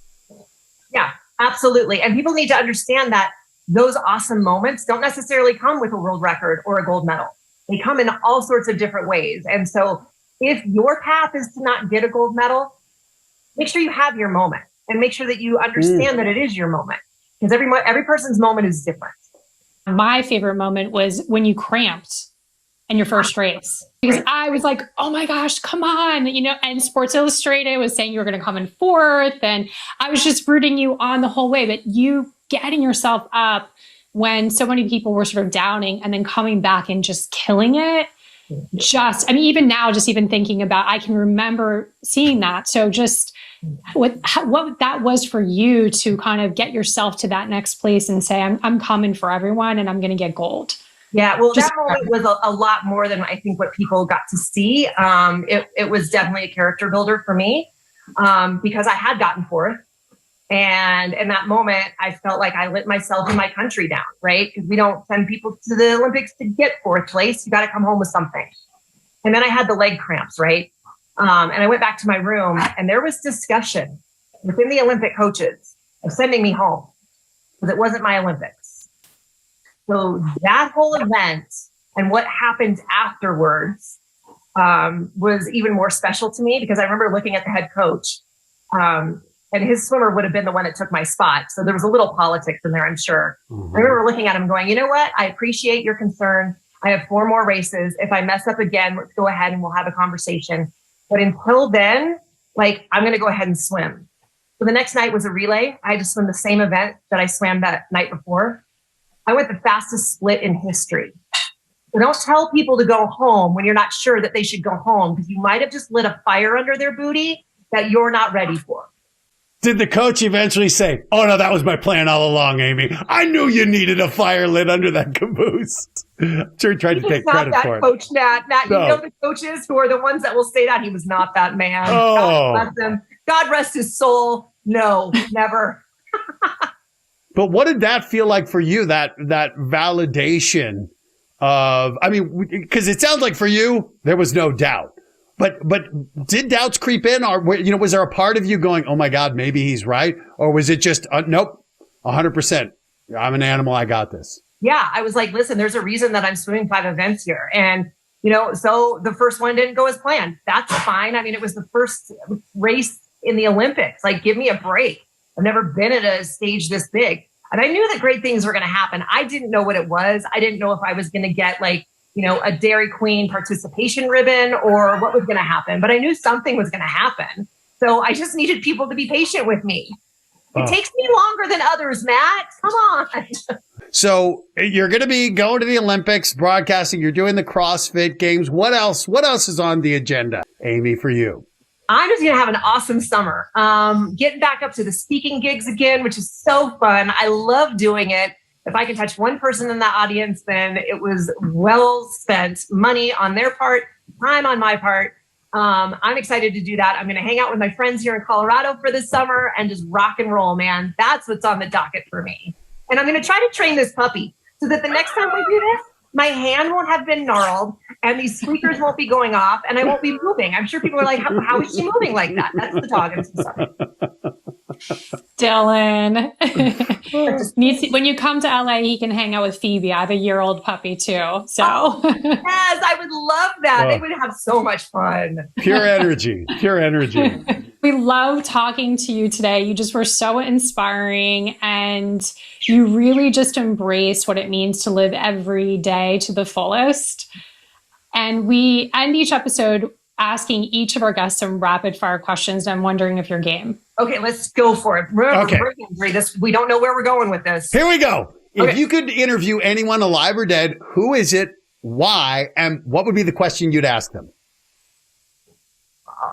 Yeah, absolutely. And people need to understand that those awesome moments don't necessarily come with a world record or a gold medal. They come in all sorts of different ways. And so if your path is to not get a gold medal, make sure you have your moment and make sure that you understand that it is your moment, because every person's moment is different. My favorite moment was when you cramped in your first race, because I was like, oh my gosh, come on, and Sports Illustrated was saying you were going to come in fourth, and I was just rooting you on the whole way, but you getting yourself up when so many people were sort of downing and then coming back and just killing it. Even now, just even thinking about, I can remember seeing that. So just what that was for you to kind of get yourself to that next place and say, I'm coming for everyone and I'm going to get gold. Yeah, well, that moment was a lot more than I think what people got to see. It was definitely a character builder for me because I had gotten fourth. And in that moment, I felt like I let myself and my country down, right? Because we don't send people to the Olympics to get fourth place. You got to come home with something. And then I had the leg cramps, right? And I went back to my room and there was discussion within the Olympic coaches of sending me home because it wasn't my Olympics. So that whole event and what happened afterwards was even more special to me, because I remember looking at the head coach and his swimmer would have been the one that took my spot. So there was a little politics in there, I'm sure. Mm-hmm. I remember looking at him going, you know what? I appreciate your concern. I have 4 more races. If I mess up again, let's go ahead and we'll have a conversation. But until then, I'm going to go ahead and swim. So the next night was a relay. I had to swim the same event that I swam that night before. I went the fastest split in history. So don't tell people to go home when you're not sure that they should go home, because you might have just lit a fire under their booty that you're not ready for. Did the coach eventually say, "Oh no, that was my plan all along, Amy. I knew you needed a fire lit under that caboose"? I'm sure he tried to take credit for it. Coach Matt, No. you know the coaches who are the ones that will say that. He was not that man. Oh. God bless him. God rest his soul. No, never. But what did that feel like for you? That validation of, I mean, because it sounds like for you there was no doubt. But did doubts creep in, or was there a part of you going, "Oh my God, maybe he's right," or was it just nope, 100%? I'm an animal. I got this. Yeah, I was like, listen, there's a reason that I'm swimming 5 events here, and so the first one didn't go as planned. That's fine. I mean, it was the first race in the Olympics. Like, give me a break. I've never been at a stage this big, and I knew that great things were going to happen. I didn't know what it was. I didn't know if I was going to get a Dairy Queen participation ribbon or what was going to happen, but I knew something was going to happen. So I just needed people to be patient with me. It takes me longer than others, Matt. Come on. So you're going to be going to the Olympics, broadcasting. You're doing the CrossFit Games. What else? What else is on the agenda, Amy, for you? I'm just going to have an awesome summer. Getting back up to the speaking gigs again, which is so fun. I love doing it. If I can touch one person in the audience, then it was well spent money on their part, time on my part. I'm excited to do that. I'm going to hang out with my friends here in Colorado for this summer and just rock and roll, man. That's what's on the docket for me. And I'm going to try to train this puppy so that the next time we do this, my hand won't have been gnarled and these squeakers won't be going off and I won't be moving. I'm sure people are like, how is she moving like that? That's the dog. I'm so sorry. Dylan. When you come to LA, he can hang out with Phoebe. I have a year-old puppy too. So yes, I would love that. They would have so much fun. Pure energy. We love talking to you today. You just were so inspiring, and you really just embrace what it means to live every day to the fullest. And we end each episode asking each of our guests some rapid fire questions. I'm wondering if you're game. Okay, let's go for it. Remember, we don't know where we're going with this. Here we go. If you could interview anyone alive or dead, who is it, why, and what would be the question you'd ask them?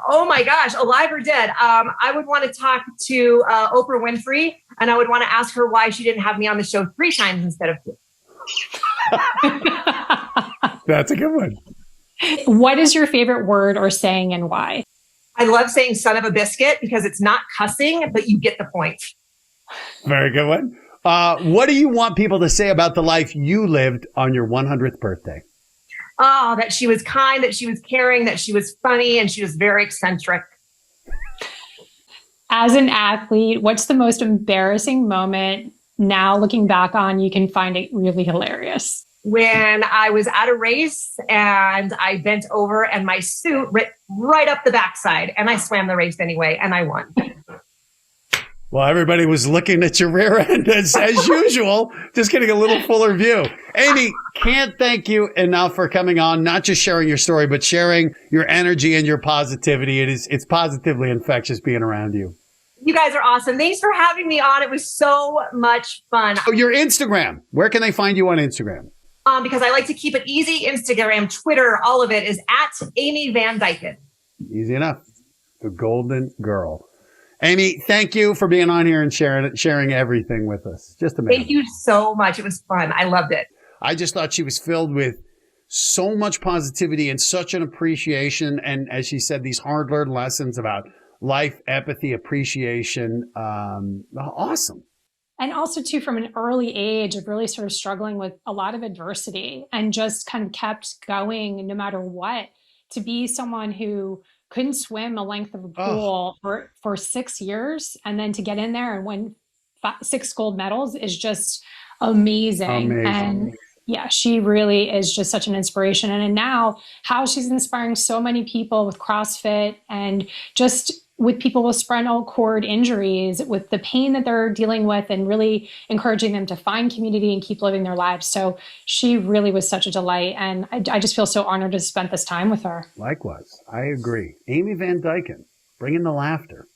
Oh my gosh, alive or dead? I would want to talk to Oprah Winfrey, and I would want to ask her why she didn't have me on the show 3 times instead of 2. That's a good one. What is your favorite word or saying, and why? I love saying son of a biscuit because it's not cussing, but you get the point. Very good one. What do you want people to say about the life you lived on your 100th birthday? Oh, that she was kind, that she was caring, that she was funny, and she was very eccentric. As an athlete, what's the most embarrassing moment now looking back on you can find it really hilarious? When I was at a race and I bent over and my suit ripped right up the backside, and I swam the race anyway and I won. Well, everybody was looking at your rear end as usual, just getting a little fuller view. Amy, can't thank you enough for coming on, not just sharing your story, but sharing your energy and your positivity. It's positively infectious being around you. You guys are awesome. Thanks for having me on. It was so much fun. Oh, your Instagram. Where can they find you on Instagram? Because I like to keep it easy. Instagram, Twitter, all of it is at Amy VanDyken. Easy enough. The golden girl. Amy, thank you for being on here and sharing everything with us. Just amazing. Thank you so much. It was fun. I loved it. I just thought she was filled with so much positivity and such an appreciation. And as she said, these hard-learned lessons about life, empathy, appreciation. Awesome. And also, too, from an early age of really sort of struggling with a lot of adversity and just kind of kept going no matter what, to be someone who couldn't swim a length of a pool for 6 years, and then to get in there and win 6 gold medals is just amazing. And yeah, she really is just such an inspiration. And now how she's inspiring so many people with CrossFit and just with people with spinal cord injuries, with the pain that they're dealing with, and really encouraging them to find community and keep living their lives. So she really was such a delight. And I just feel so honored to spend this time with her. Likewise. I agree. Amy VanDyken, bringing the laughter.